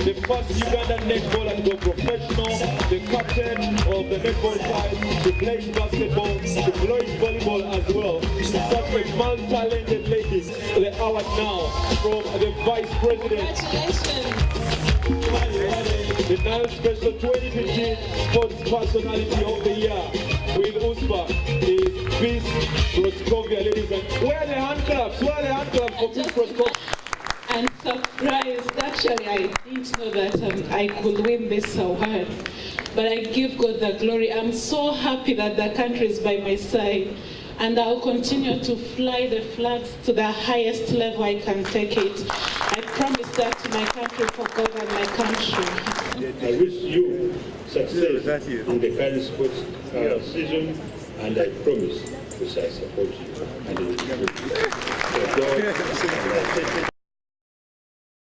the first Ugandan netball and go professional, the captain of the netball side, who plays basketball, who plays volleyball as well. Such a multi-talented lady, the award now from the Vice President. The Nile Special 2015 Sports Personality of the Year with USPA is Peace Proskovia, ladies and where are the hand claps? Where are the hand claps for Peace Proskovia? I'm surprised. Actually, I didn't know that I could win this award. But I give God the glory. I'm so happy that the country is by my side. And I'll continue to fly the flags to the highest level I can take it. I promise that to my country, for God and my country. I wish you success in the current sports season, and I promise to support you. And